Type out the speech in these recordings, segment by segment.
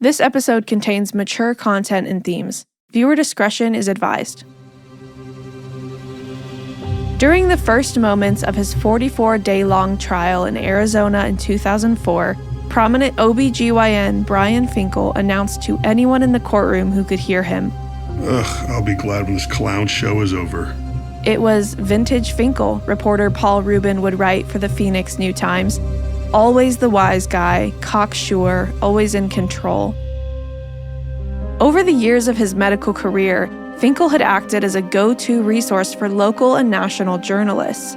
This episode contains mature content and themes. Viewer discretion is advised. During the first moments of his 44-day-long trial in Arizona in 2004, prominent OB/GYN Brian Finkel announced to anyone in the courtroom who could hear him, I'll be glad when this clown show is over. It was vintage Finkel, reporter Paul Rubin would write for the Phoenix New Times. Always the wise guy, cocksure, always in control. Over the years of his medical career, Finkel had acted as a go-to resource for local and national journalists.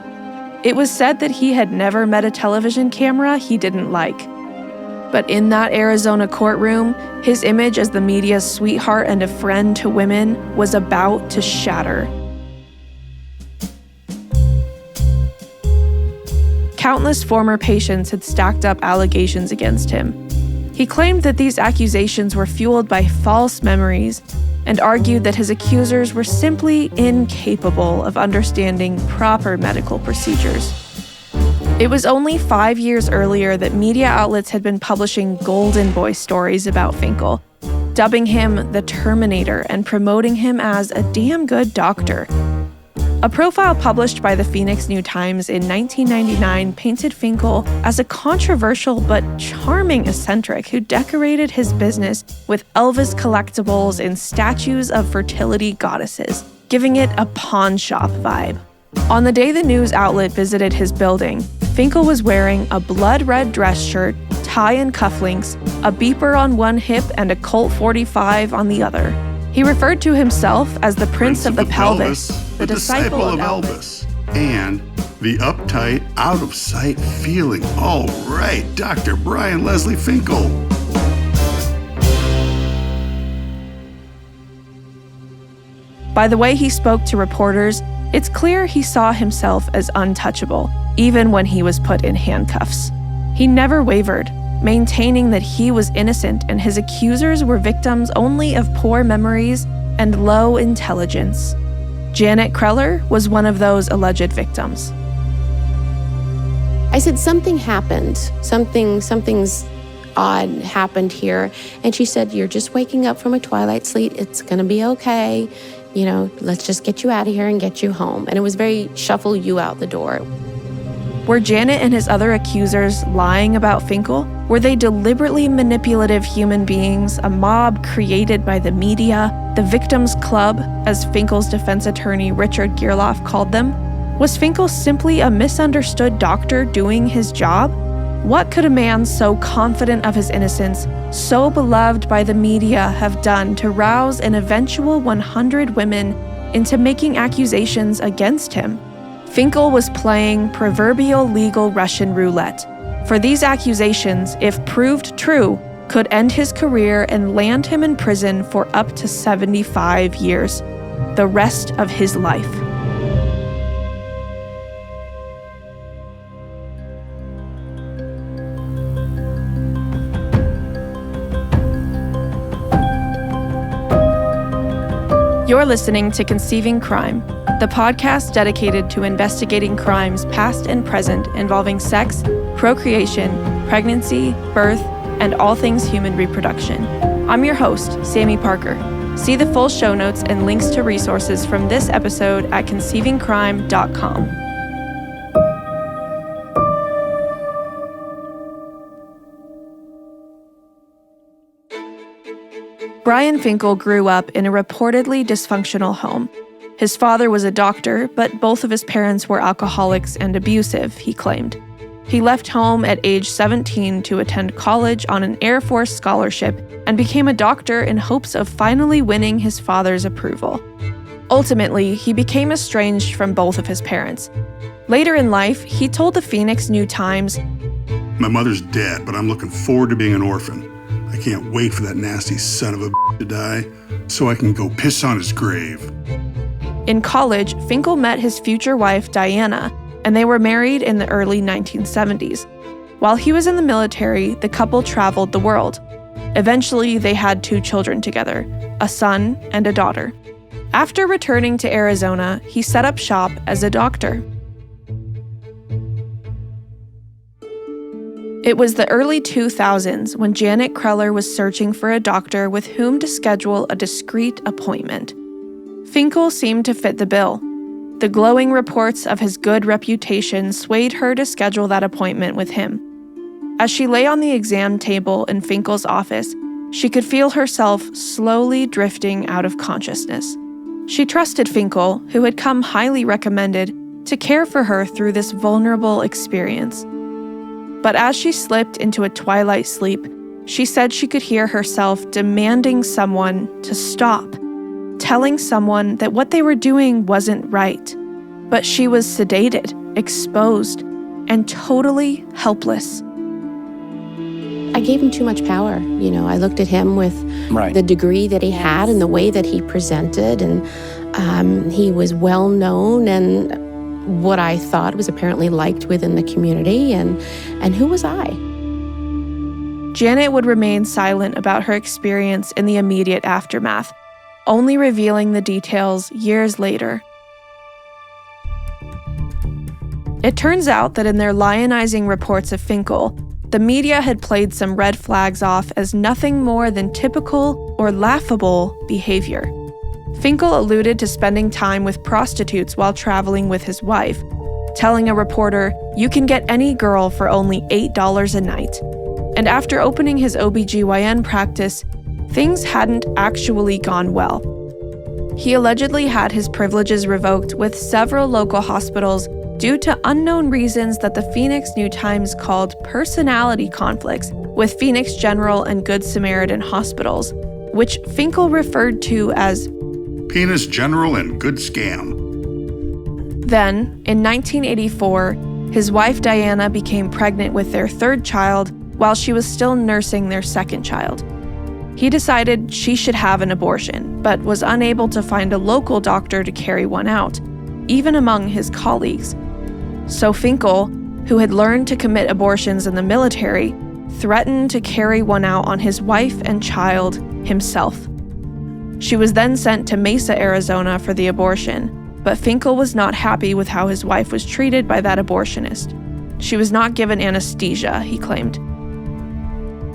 It was said that he had never met a television camera he didn't like. But in that Arizona courtroom, his image as the media's sweetheart and a friend to women was about to shatter. Countless former patients had stacked up allegations against him. He claimed that these accusations were fueled by false memories and argued that his accusers were simply incapable of understanding proper medical procedures. It was only 5 years earlier that media outlets had been publishing golden boy stories about Finkel, dubbing him the Terminator and promoting him as a damn good doctor. A profile published by the Phoenix New Times in 1999 painted Finkel as a controversial but charming eccentric who decorated his business with Elvis collectibles and statues of fertility goddesses, giving it a pawn shop vibe. On the day the news outlet visited his building, Finkel was wearing a blood-red dress shirt, tie and cufflinks, a beeper on one hip and a Colt 45 on the other. He referred to himself as the Prince of the Pelvis, the disciple of Elvis, and the uptight, out-of-sight feeling. All right, Dr. Brian Leslie Finkel. By the way he spoke to reporters, it's clear he saw himself as untouchable, even when he was put in handcuffs. He never wavered, maintaining that he was innocent and his accusers were victims only of poor memories and low intelligence. Janet Kreller was one of those alleged victims. I said, something happened. Something's odd happened here. And she said, you're just waking up from a twilight sleep. It's going to be okay. Let's just get you out of here and get you home. And it was very shuffle you out the door. Were Janet and his other accusers lying about Finkel? Were they deliberately manipulative human beings, a mob created by the media, the victims' club, as Finkel's defense attorney Richard Gerloff called them? Was Finkel simply a misunderstood doctor doing his job? What could a man so confident of his innocence, so beloved by the media, have done to rouse an eventual 100 women into making accusations against him? Finkel was playing proverbial legal Russian roulette. For these accusations, if proved true, could end his career and land him in prison for up to 75 years, the rest of his life. You're listening to Conceiving Crime, the podcast dedicated to investigating crimes past and present involving sex, procreation, pregnancy, birth, and all things human reproduction. I'm your host, Sami Parker. See the full show notes and links to resources from this episode at conceivingcrime.com. Brian Finkel grew up in a reportedly dysfunctional home. His father was a doctor, but both of his parents were alcoholics and abusive, he claimed. He left home at age 17 to attend college on an Air Force scholarship and became a doctor in hopes of finally winning his father's approval. Ultimately, he became estranged from both of his parents. Later in life, he told the Phoenix New Times, My mother's dead, but I'm looking forward to being an orphan. I can't wait for that nasty son of a to die so I can go piss on his grave. In college, Finkel met his future wife, Diana, and they were married in the early 1970s. While he was in the military, the couple traveled the world. Eventually, they had 2 children together, a son and a daughter. After returning to Arizona, he set up shop as a doctor. It was the early 2000s when Janet Kreller was searching for a doctor with whom to schedule a discreet appointment. Finkel seemed to fit the bill. The glowing reports of his good reputation swayed her to schedule that appointment with him. As she lay on the exam table in Finkel's office, she could feel herself slowly drifting out of consciousness. She trusted Finkel, who had come highly recommended, to care for her through this vulnerable experience. But as she slipped into a twilight sleep, she said she could hear herself demanding someone to stop, telling someone that what they were doing wasn't right. But she was sedated, exposed, and totally helpless. I gave him too much power. I looked at him with the degree that he had and the way that he presented, and he was well known and what I thought was apparently liked within the community, and who was I? Janet would remain silent about her experience in the immediate aftermath, only revealing the details years later. It turns out that in their lionizing reports of Finkel, the media had played some red flags off as nothing more than typical or laughable behavior. Finkel alluded to spending time with prostitutes while traveling with his wife, telling a reporter, "You can get any girl for only $8 a night." And after opening his OBGYN practice, things hadn't actually gone well. He allegedly had his privileges revoked with several local hospitals due to unknown reasons that the Phoenix New-Times called personality conflicts with Phoenix General and Good Samaritan hospitals, which Finkel referred to as Penis General and Good Scam. Then, in 1984, his wife Diana became pregnant with their third child while she was still nursing their second child. He decided she should have an abortion, but was unable to find a local doctor to carry one out, even among his colleagues. So Finkel, who had learned to commit abortions in the military, threatened to carry one out on his wife and child himself. She was then sent to Mesa, Arizona for the abortion, but Finkel was not happy with how his wife was treated by that abortionist. She was not given anesthesia, he claimed.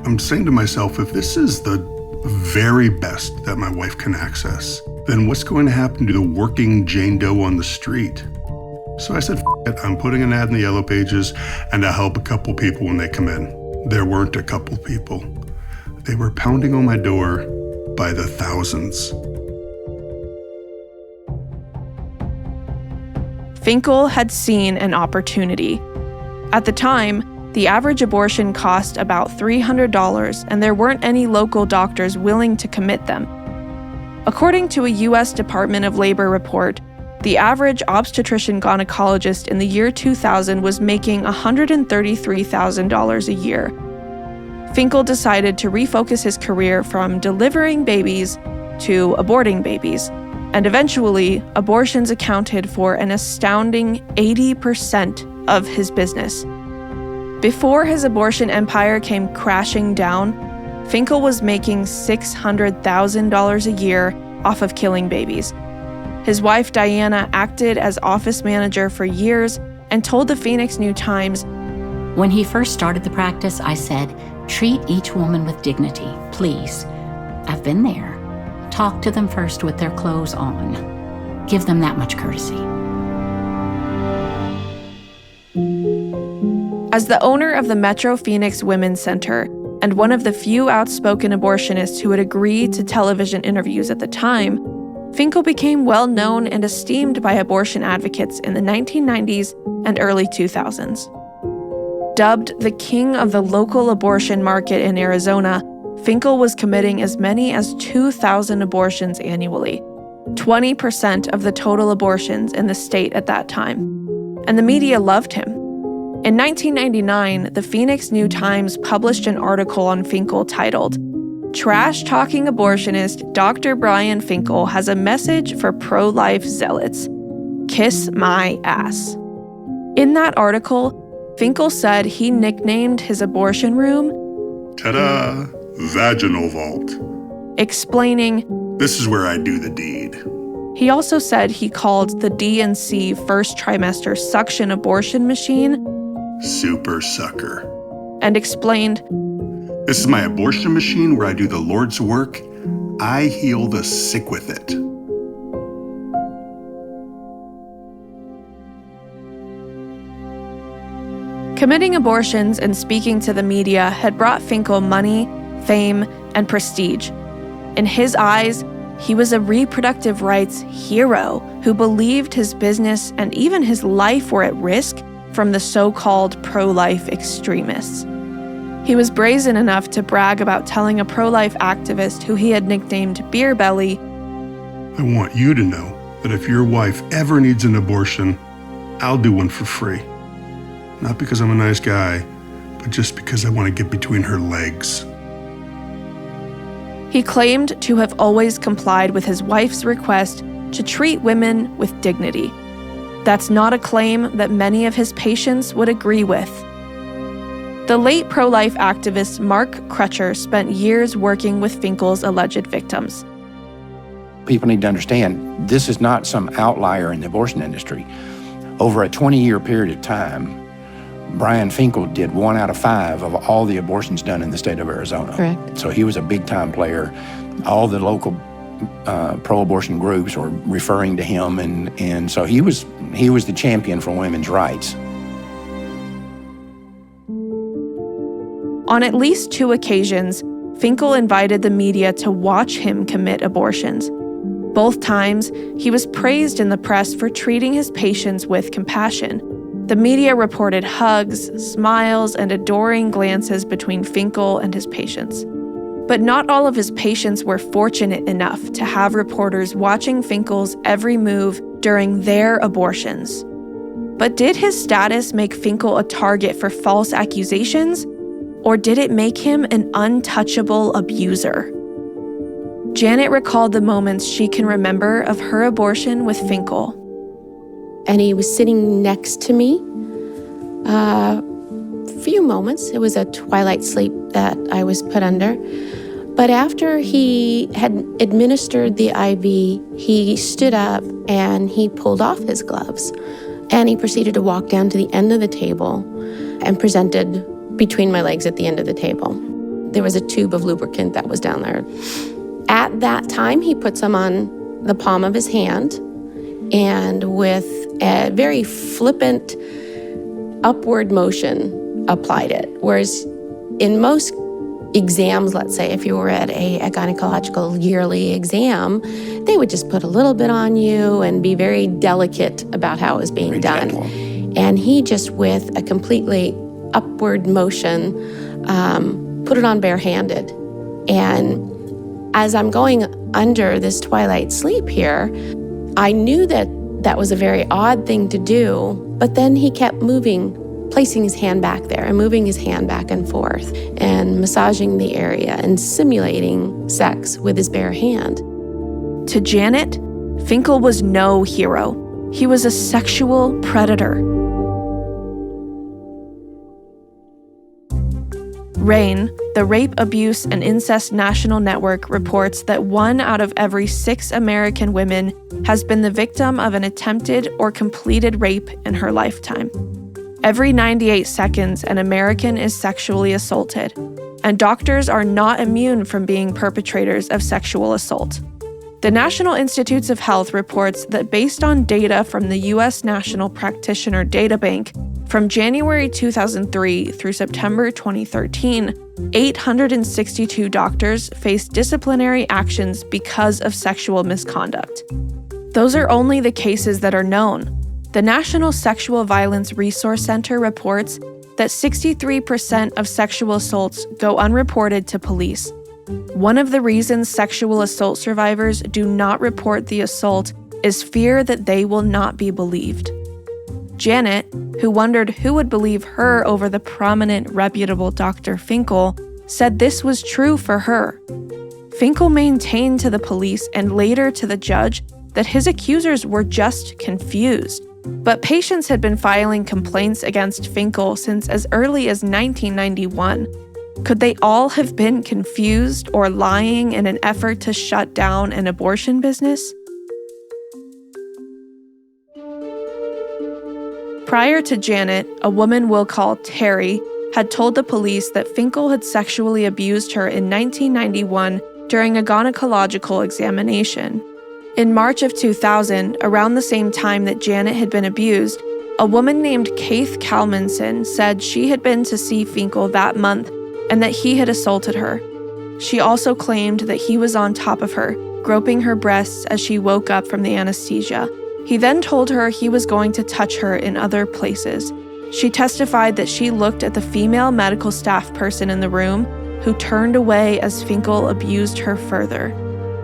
I'm saying to myself, if this is the very best that my wife can access, then what's going to happen to the working Jane Doe on the street? So I said, F it, I'm putting an ad in the Yellow Pages, and I'll help a couple people when they come in. There weren't a couple people. They were pounding on my door by the thousands. Finkel had seen an opportunity. At the time, the average abortion cost about $300, and there weren't any local doctors willing to commit them. According to a U.S. Department of Labor report, the average obstetrician-gynecologist in the year 2000 was making $133,000 a year. Finkel decided to refocus his career from delivering babies to aborting babies, and eventually, abortions accounted for an astounding 80% of his business. Before his abortion empire came crashing down, Finkel was making $600,000 a year off of killing babies. His wife Diana acted as office manager for years and told the Phoenix New-Times, "When he first started the practice, I said, treat each woman with dignity, please. I've been there. Talk to them first with their clothes on. Give them that much courtesy." As the owner of the Metro Phoenix Women's Center and one of the few outspoken abortionists who would agree to television interviews at the time, Finkel became well known and esteemed by abortion advocates in the 1990s and early 2000s. Dubbed the king of the local abortion market in Arizona, Finkel was committing as many as 2,000 abortions annually, 20% of the total abortions in the state at that time. And the media loved him. In 1999, the Phoenix New-Times published an article on Finkel titled, "Trash-Talking Abortionist Dr. Brian Finkel has a message for pro-life zealots. Kiss my ass." In that article, Finkel said he nicknamed his abortion room, Ta-da! Vaginal vault. explaining, "This is where I do the deed." he also said he called the D&C first trimester suction abortion machine Super sucker. and explained, "This is my abortion machine where I do the Lord's work. I heal the sick with it." Committing abortions and speaking to the media had brought Finkel money, fame, and prestige. In his eyes, he was a reproductive rights hero who believed his business and even his life were at risk from the so-called pro-life extremists. He was brazen enough to brag about telling a pro-life activist who he had nicknamed Beer Belly, "I want you to know that if your wife ever needs an abortion, I'll do one for free. Not because I'm a nice guy, but just because I want to get between her legs." He claimed to have always complied with his wife's request to treat women with dignity. That's not a claim that many of his patients would agree with. The late pro-life activist Mark Crutcher spent years working with Finkel's alleged victims. People need to understand, this is not some outlier in the abortion industry. Over a 20-year period of time, Brian Finkel did 1 out of 5 of all the abortions done in the state of Arizona. Correct. So he was a big-time player. All the local pro-abortion groups were referring to him, and so he was the champion for women's rights. On at least 2 occasions, Finkel invited the media to watch him commit abortions. Both times, he was praised in the press for treating his patients with compassion. The media reported hugs, smiles, and adoring glances between Finkel and his patients. But not all of his patients were fortunate enough to have reporters watching Finkel's every move during their abortions. But did his status make Finkel a target for false accusations, or did it make him an untouchable abuser? Janet recalled the moments she can remember of her abortion with Finkel. And he was sitting next to me. Few moments. It was a twilight sleep that I was put under. But after he had administered the IV, he stood up and he pulled off his gloves. And he proceeded to walk down to the end of the table and presented between my legs at the end of the table. There was a tube of lubricant that was down there. At that time, he put some on the palm of his hand, and with a very flippant upward motion applied it. Whereas in most exams, let's say if you were at a gynecological yearly exam, they would just put a little bit on you and be very delicate about how it was being done. And he just, with a completely upward motion, put it on barehanded. And as I'm going under this twilight sleep here, I knew that that was a very odd thing to do, but then he kept moving, placing his hand back there and moving his hand back and forth and massaging the area and simulating sex with his bare hand. To Janet, Finkel was no hero. He was a sexual predator. RAINN, the Rape, Abuse, and Incest National Network, reports that 1 out of every 6 American women has been the victim of an attempted or completed rape in her lifetime. Every 98 seconds, an American is sexually assaulted, and doctors are not immune from being perpetrators of sexual assault. The National Institutes of Health reports that based on data from the U.S. National Practitioner Data Bank, from January 2003 through September 2013, 862 doctors faced disciplinary actions because of sexual misconduct. Those are only the cases that are known. The National Sexual Violence Resource Center reports that 63% of sexual assaults go unreported to police. One of the reasons sexual assault survivors do not report the assault is fear that they will not be believed. Janet, who wondered who would believe her over the prominent, reputable Dr. Finkel, said this was true for her. Finkel maintained to the police and later to the judge that his accusers were just confused. But patients had been filing complaints against Finkel since as early as 1991. Could they all have been confused or lying in an effort to shut down an abortion business? Prior to Janet, a woman we'll call Terry had told the police that Finkel had sexually abused her in 1991 during a gynecological examination. In March of 2000, around the same time that Janet had been abused, a woman named Keith Kalmanson said she had been to see Finkel that month and that he had assaulted her. She also claimed that he was on top of her, groping her breasts as she woke up from the anesthesia. He then told her he was going to touch her in other places. She testified that she looked at the female medical staff person in the room, who turned away as Finkel abused her further.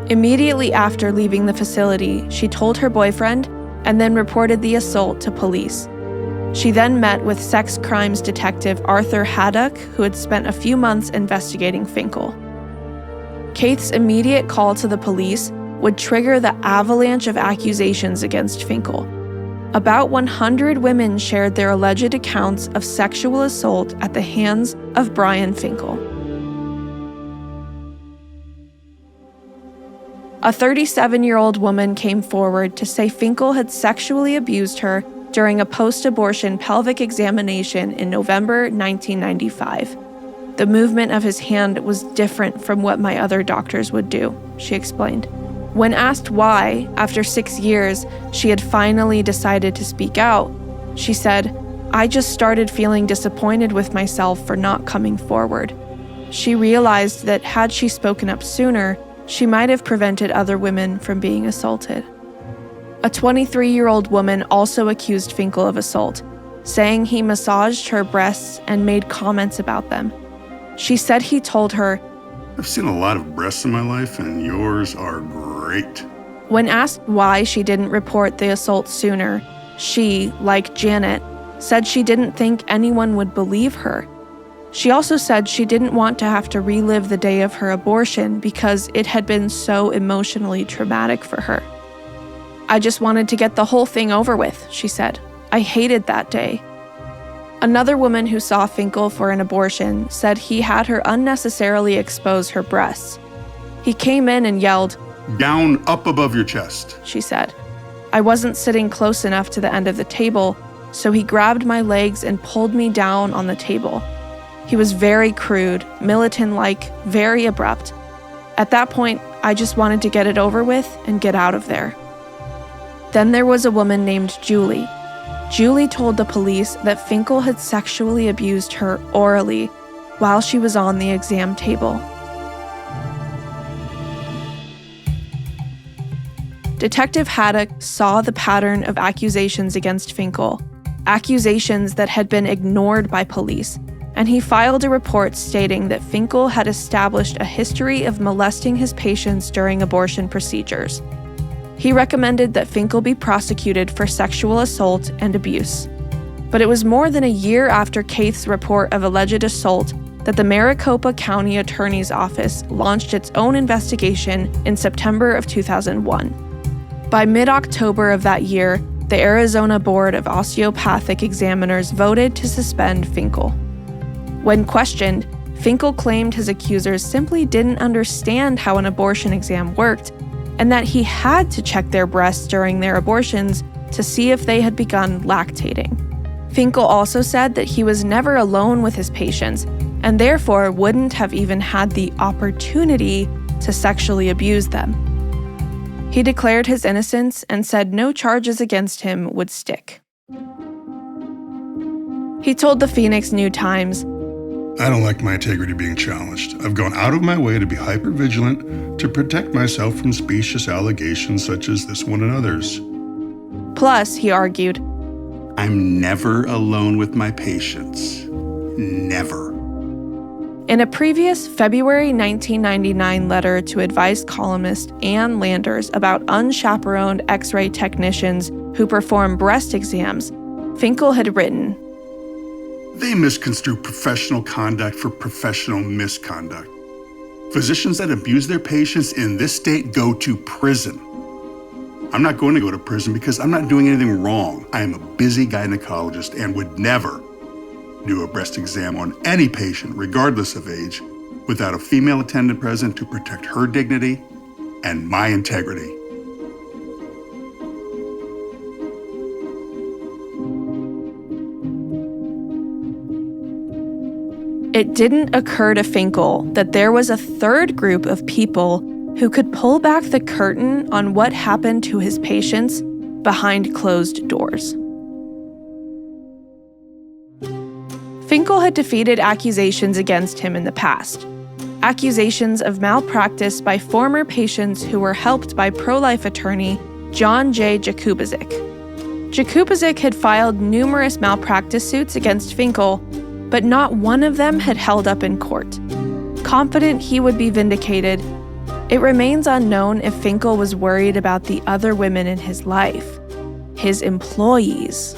Immediately after leaving the facility, she told her boyfriend and then reported the assault to police. She then met with sex crimes detective Arthur Haddock, who had spent a few months investigating Finkel. Keith's immediate call to the police would trigger the avalanche of accusations against Finkel. About 100 women shared their alleged accounts of sexual assault at the hands of Brian Finkel. A 37-year-old woman came forward to say Finkel had sexually abused her during a post-abortion pelvic examination in November 1995. The movement of his hand was different from what my other doctors would do, she explained. When asked why, after 6 years, she had finally decided to speak out, she said, "I just started feeling disappointed with myself for not coming forward." She realized that had she spoken up sooner, she might have prevented other women from being assaulted. A 23-year-old woman also accused Finkel of assault, saying he massaged her breasts and made comments about them. She said he told her, "I've seen a lot of breasts in my life, and yours are great." When asked why she didn't report the assault sooner, she, like Janet, said she didn't think anyone would believe her. She also said she didn't want to have to relive the day of her abortion because it had been so emotionally traumatic for her. "I just wanted to get the whole thing over with," she said. "I hated that day." Another woman who saw Finkel for an abortion said he had her unnecessarily expose her breasts. "He came in and yelled, "Down up above your chest," she said. "I wasn't sitting close enough to the end of the table, so he grabbed my legs and pulled me down on the table. He was very crude, militant-like, very abrupt. At that point, I just wanted to get it over with and get out of there." Then there was a woman named Julie. Julie told the police that Finkel had sexually abused her orally while she was on the exam table. Detective Haddock saw the pattern of accusations against Finkel, accusations that had been ignored by police, and he filed a report stating that Finkel had established a history of molesting his patients during abortion procedures. He recommended that Finkel be prosecuted for sexual assault and abuse. But it was more than a year after Keith's report of alleged assault that the Maricopa County Attorney's Office launched its own investigation in September of 2001. By mid-October of that year, the Arizona Board of Osteopathic Examiners voted to suspend Finkel. When questioned, Finkel claimed his accusers simply didn't understand how an abortion exam worked, and that he had to check their breasts during their abortions to see if they had begun lactating. Finkel also said that he was never alone with his patients, and therefore wouldn't have even had the opportunity to sexually abuse them. He declared his innocence and said no charges against him would stick. He told the Phoenix New-Times, "I don't like my integrity being challenged. I've gone out of my way to be hypervigilant to protect myself from specious allegations such as this one and others." Plus, he argued, "I'm never alone with my patients. Never." In a previous February 1999 letter to advice columnist Ann Landers about unchaperoned X-ray technicians who perform breast exams, Finkel had written, "They misconstrue professional conduct for professional misconduct. Physicians that abuse their patients in this state go to prison. I'm not going to go to prison because I'm not doing anything wrong. I am a busy gynecologist and would never do a breast exam on any patient, regardless of age, without a female attendant present to protect her dignity and my integrity." It didn't occur to Finkel that there was a third group of people who could pull back the curtain on what happened to his patients behind closed doors. Finkel had defeated accusations against him in the past. Accusations of malpractice by former patients who were helped by pro-life attorney John J. Jakubovic. Jakubovic had filed numerous malpractice suits against Finkel, but not one of them had held up in court. Confident he would be vindicated, it remains unknown if Finkel was worried about the other women in his life, his employees.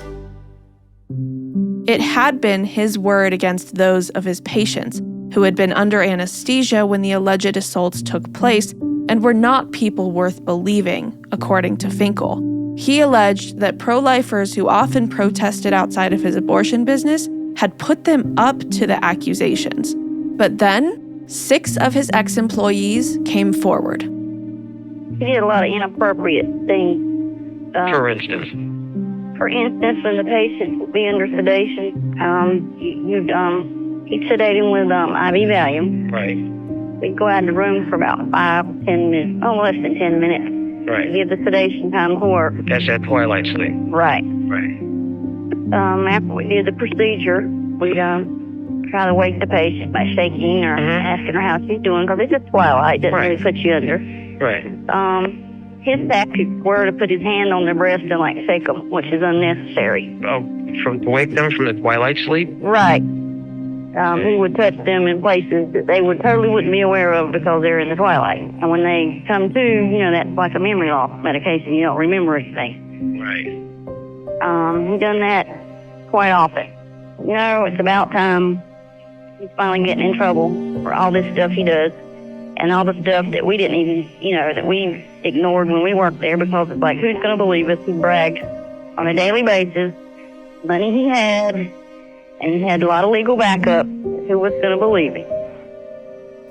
It had been his word against those of his patients, who had been under anesthesia when the alleged assaults took place and were not people worth believing, according to Finkel. He alleged that pro-lifers who often protested outside of his abortion business had put them up to the accusations. But then, 6 of his ex-employees came forward. He did a lot of inappropriate things. For instance? For instance, when the patient would be under sedation, he'd sedate him with IV Valium. Right. We'd go out of the room for about 5 or 10 minutes, less than 10 minutes. Right. Give the sedation time to work. That's that twilight sleep. Right. Right. After we did the procedure, we'd try to wake the patient by shaking or asking her how she's doing, because it's just twilight, doesn't really put you under. Right. His tactics were to put his hand on their breast and shake them, which is unnecessary. Oh, to wake them from the twilight sleep? Right. He would touch them in places that they totally wouldn't be aware of because they're in the twilight. And when they come to, that's like a memory loss medication. You don't remember anything. Right. He's done that quite often. It's about time he's finally getting in trouble for all this stuff he does. And all the stuff that we didn't even, that we ignored when we worked there, because it's like, who's going to believe us? He bragged on a daily basis, money he had, and he had a lot of legal backup. Who was going to believe him?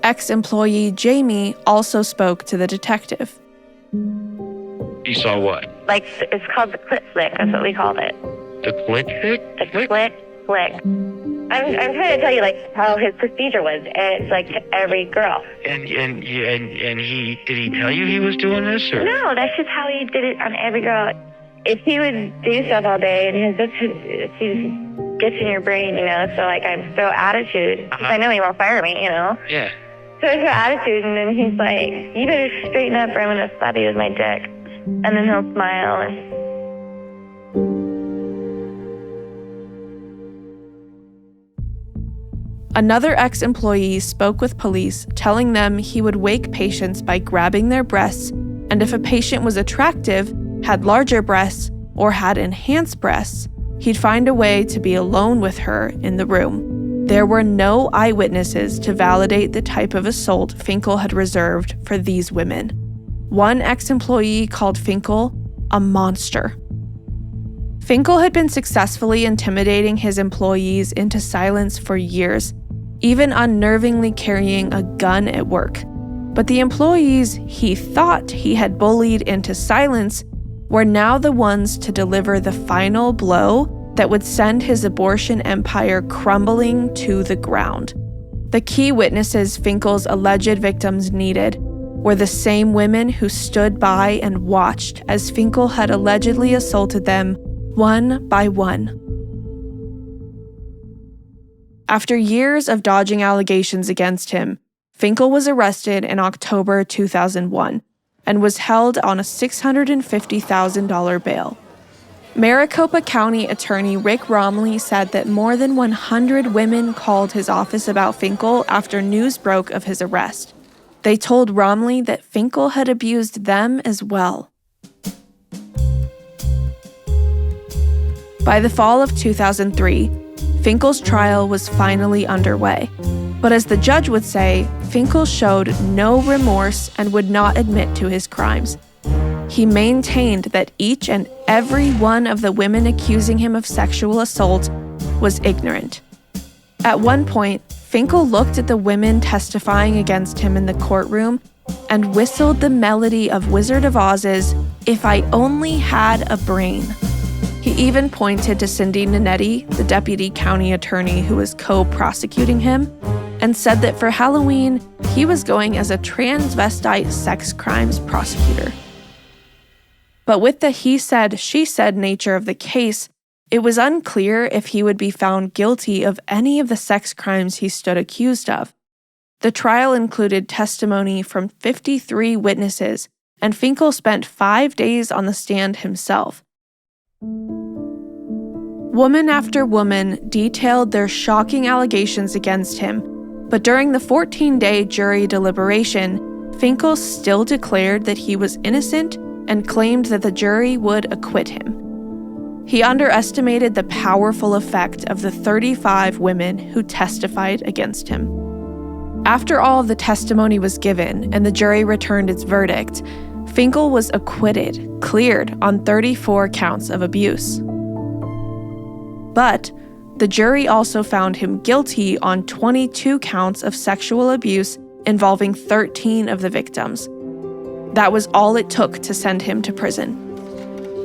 Ex-employee Jamie also spoke to the detective. You saw what? It's called the clit flick. That's what we call it. The clit flick? The clit flick. I'm trying to tell you how his procedure was, and it's every girl. And he did he tell you he was doing this, or? No, that's just how he did it on every girl. If he would do stuff all day, and he gets in your brain, so I throw attitude. I know he won't fire me, Yeah. So I throw attitude, and then he's like, "You better straighten up, or I'm gonna slap you with my dick." And then he'll smile and. Another ex-employee spoke with police, telling them he would wake patients by grabbing their breasts, and if a patient was attractive, had larger breasts, or had enhanced breasts, he'd find a way to be alone with her in the room. There were no eyewitnesses to validate the type of assault Finkel had reserved for these women. One ex-employee called Finkel a monster. Finkel had been successfully intimidating his employees into silence for years, even unnervingly carrying a gun at work. But the employees he thought he had bullied into silence were now the ones to deliver the final blow that would send his abortion empire crumbling to the ground. The key witnesses Finkel's alleged victims needed were the same women who stood by and watched as Finkel had allegedly assaulted them one by one. After years of dodging allegations against him, Finkel was arrested in October 2001 and was held on a $650,000 bail. Maricopa County Attorney Rick Romley said that more than 100 women called his office about Finkel after news broke of his arrest. They told Romley that Finkel had abused them as well. By the fall of 2003, Finkel's trial was finally underway. But as the judge would say, Finkel showed no remorse and would not admit to his crimes. He maintained that each and every one of the women accusing him of sexual assault was ignorant. At one point, Finkel looked at the women testifying against him in the courtroom and whistled the melody of Wizard of Oz's "If I Only Had a Brain." He even pointed to Cindy Nanetti, the deputy county attorney who was co-prosecuting him, and said that for Halloween, he was going as a transvestite sex crimes prosecutor. But with the he said, she said nature of the case, it was unclear if he would be found guilty of any of the sex crimes he stood accused of. The trial included testimony from 53 witnesses, and Finkel spent 5 days on the stand himself. Woman after woman detailed their shocking allegations against him, but during the 14-day jury deliberation, Finkel still declared that he was innocent and claimed that the jury would acquit him. He underestimated the powerful effect of the 35 women who testified against him. After all of the testimony was given and the jury returned its verdict, Finkel was acquitted, cleared on 34 counts of abuse. But the jury also found him guilty on 22 counts of sexual abuse involving 13 of the victims. That was all it took to send him to prison.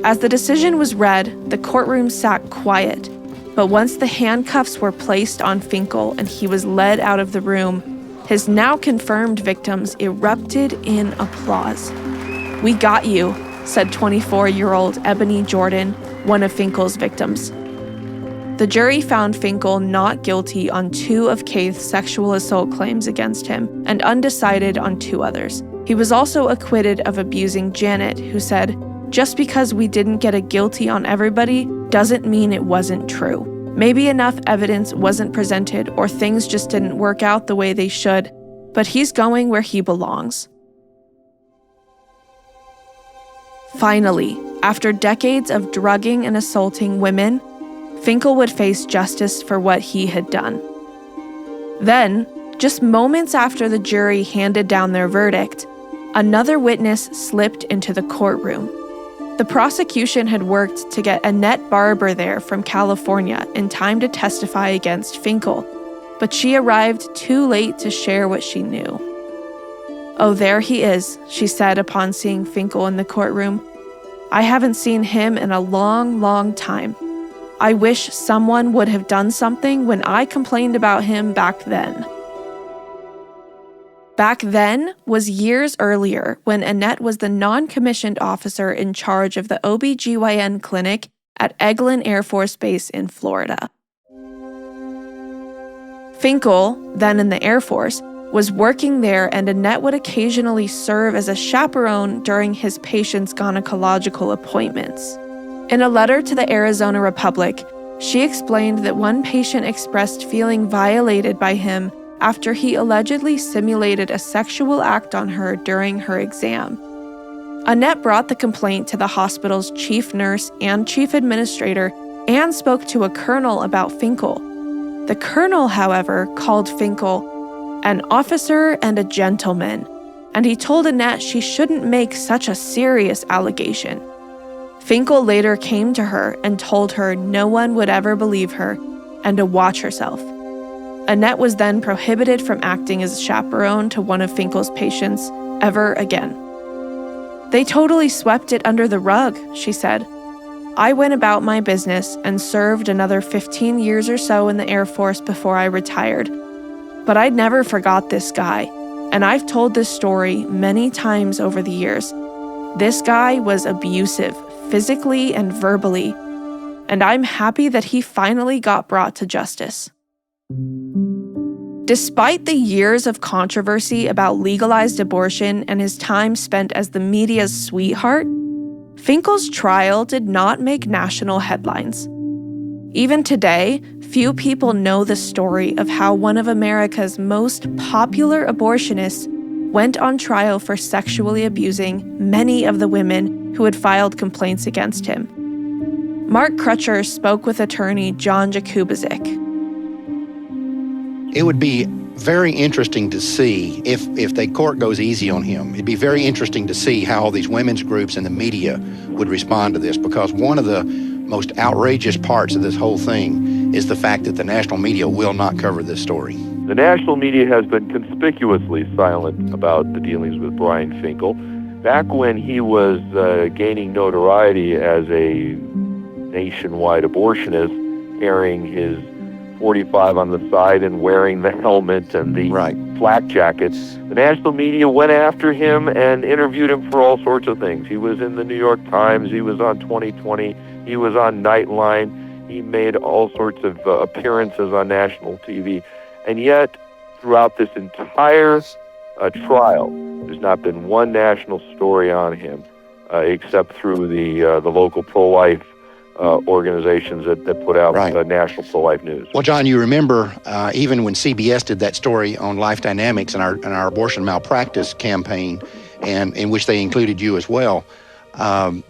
As the decision was read, the courtroom sat quiet, but once the handcuffs were placed on Finkel and he was led out of the room, his now confirmed victims erupted in applause. "We got you," said 24-year-old Ebony Jordan, one of Finkel's victims. The jury found Finkel not guilty on 2 of Keith's sexual assault claims against him and undecided on 2 others. He was also acquitted of abusing Janet, who said, "Just because we didn't get a guilty on everybody doesn't mean it wasn't true. Maybe enough evidence wasn't presented or things just didn't work out the way they should, but he's going where he belongs." Finally, after decades of drugging and assaulting women, Finkel would face justice for what he had done. Then, just moments after the jury handed down their verdict, another witness slipped into the courtroom. The prosecution had worked to get Annette Barber there from California in time to testify against Finkel, but she arrived too late to share what she knew. "Oh, there he is," she said upon seeing Finkel in the courtroom. "I haven't seen him in a long, long time. I wish someone would have done something when I complained about him back then." Back then was years earlier when Annette was the non-commissioned officer in charge of the OBGYN clinic at Eglin Air Force Base in Florida. Finkel, then in the Air Force, was working there, and Annette would occasionally serve as a chaperone during his patients' gynecological appointments. In a letter to the Arizona Republic, she explained that one patient expressed feeling violated by him after he allegedly simulated a sexual act on her during her exam. Annette brought the complaint to the hospital's chief nurse and chief administrator and spoke to a colonel about Finkel. The colonel, however, called Finkel an officer and a gentleman, and he told Annette she shouldn't make such a serious allegation. Finkel later came to her and told her no one would ever believe her and to watch herself. Annette was then prohibited from acting as a chaperone to one of Finkel's patients ever again. "They totally swept it under the rug," she said. "I went about my business and served another 15 years or so in the Air Force before I retired. But I never forgot this guy, and I've told this story many times over the years. This guy was abusive, physically and verbally, and I'm happy that he finally got brought to justice." Despite the years of controversy about legalized abortion and his time spent as the media's sweetheart, Finkel's trial did not make national headlines. Even today, few people know the story of how one of America's most popular abortionists went on trial for sexually abusing many of the women who had filed complaints against him. Mark Crutcher spoke with attorney John Jakubovic. It would be very interesting to see if the court goes easy on him. It'd be very interesting to see how all these women's groups and the media would respond to this, because one of the most outrageous parts of this whole thing is the fact that the national media will not cover this story. The national media has been conspicuously silent about the dealings with Brian Finkel. Back when he was gaining notoriety as nationwide abortionist, carrying his 45 on the side and wearing the helmet and the flak jacket. The national media went after him and interviewed him for all sorts of things. He was in the New York Times, he was on 2020, he was on Nightline, he made all sorts of appearances on national TV. And yet, throughout this entire trial, there's not been one national story on him, except through the local pro-life organizations that put out national pro-life news. Well, John, you remember even when CBS did that story on Life Dynamics and our abortion malpractice campaign, and in which they included you as well,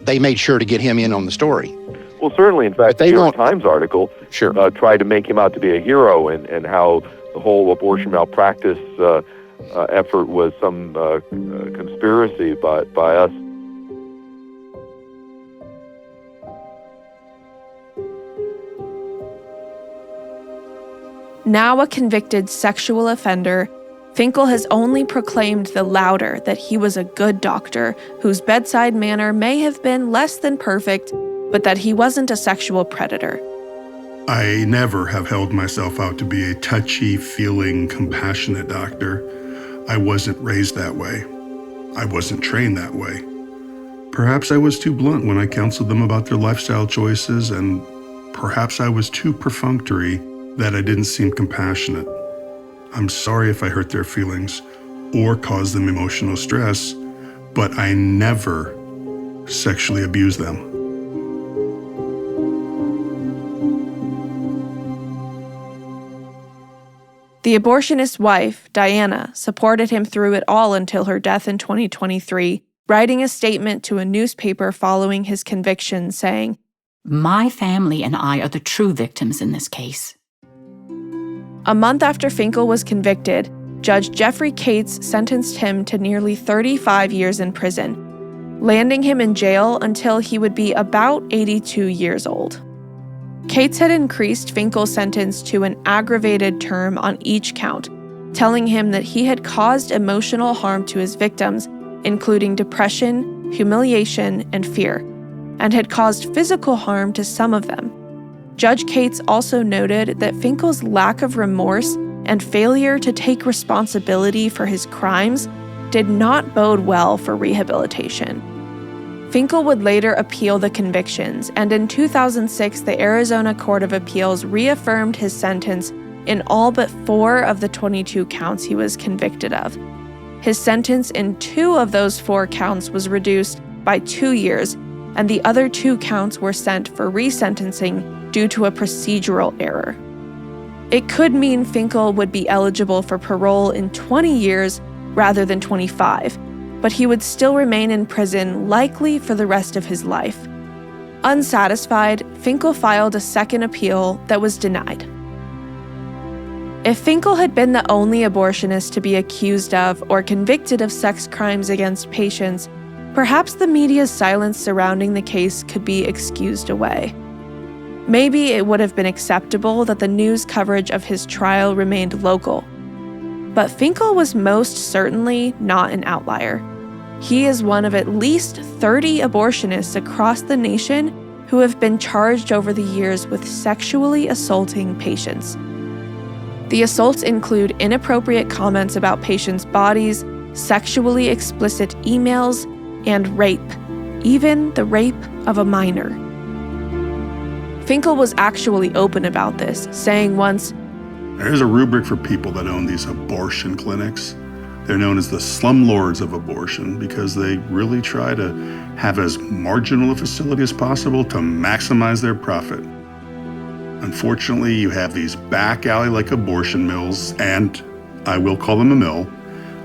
they made sure to get him in on the story. Well, certainly. In fact, the New York Times article tried to make him out to be a hero, and how the whole abortion malpractice effort was some conspiracy by us. Now a convicted sexual offender, Finkel has only proclaimed the louder that he was a good doctor whose bedside manner may have been less than perfect, but that he wasn't a sexual predator. I never have held myself out to be a touchy-feeling, compassionate doctor. I wasn't raised that way. I wasn't trained that way. Perhaps I was too blunt when I counseled them about their lifestyle choices, and perhaps I was too perfunctory that I didn't seem compassionate. I'm sorry if I hurt their feelings or caused them emotional stress, but I never sexually abused them. The abortionist's wife, Diana, supported him through it all until her death in 2023, writing a statement to a newspaper following his conviction saying, "My family and I are the true victims in this case." A month after Finkel was convicted, Judge Jeffrey Cates sentenced him to nearly 35 years in prison, landing him in jail until he would be about 82 years old. Cates had increased Finkel's sentence to an aggravated term on each count, telling him that he had caused emotional harm to his victims, including depression, humiliation, and fear, and had caused physical harm to some of them. Judge Cates also noted that Finkel's lack of remorse and failure to take responsibility for his crimes did not bode well for rehabilitation. Finkel would later appeal the convictions, and in 2006, the Arizona Court of Appeals reaffirmed his sentence in all but 4 of the 22 counts he was convicted of. His sentence in 2 of those 4 counts was reduced by 2 years, and the other 2 counts were sent for resentencing due to a procedural error. It could mean Finkel would be eligible for parole in 20 years rather than 25, but he would still remain in prison likely for the rest of his life. Unsatisfied, Finkel filed a second appeal that was denied. If Finkel had been the only abortionist to be accused of or convicted of sex crimes against patients, perhaps the media's silence surrounding the case could be excused away. Maybe it would have been acceptable that the news coverage of his trial remained local. But Finkel was most certainly not an outlier. He is one of at least 30 abortionists across the nation who have been charged over the years with sexually assaulting patients. The assaults include inappropriate comments about patients' bodies, sexually explicit emails, and rape, even the rape of a minor. Finkel was actually open about this, saying once, "There's a rubric for people that own these abortion clinics. They're known as the slumlords of abortion because they really try to have as marginal a facility as possible to maximize their profit. Unfortunately, you have these back alley-like abortion mills, and I will call them a mill,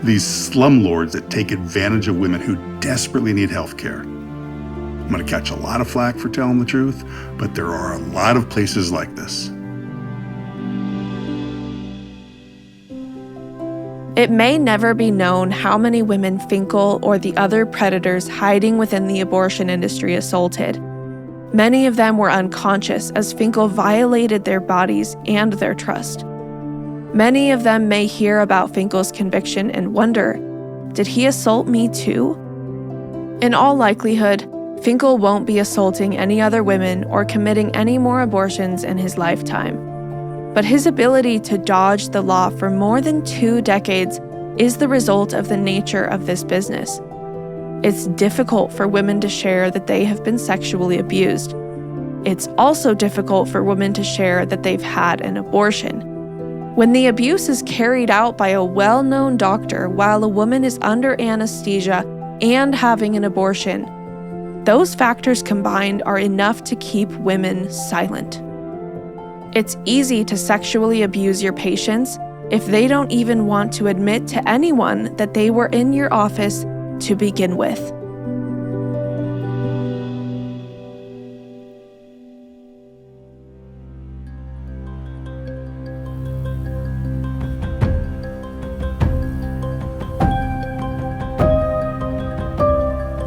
these slumlords that take advantage of women who desperately need health care. I'm going to catch a lot of flack for telling the truth, but there are a lot of places like this." It may never be known how many women Finkel or the other predators hiding within the abortion industry assaulted. Many of them were unconscious as Finkel violated their bodies and their trust. Many of them may hear about Finkel's conviction and wonder, did he assault me too? In all likelihood, Finkel won't be assaulting any other women or committing any more abortions in his lifetime. But his ability to dodge the law for more than 2 decades is the result of the nature of this business. It's difficult for women to share that they have been sexually abused. It's also difficult for women to share that they've had an abortion. When the abuse is carried out by a well-known doctor while a woman is under anesthesia and having an abortion, those factors combined are enough to keep women silent. It's easy to sexually abuse your patients if they don't even want to admit to anyone that they were in your office to begin with.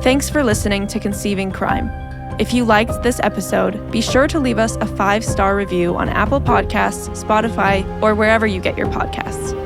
Thanks for listening to Conceiving Crime. If you liked this episode, be sure to leave us a 5-star review on Apple Podcasts, Spotify, or wherever you get your podcasts.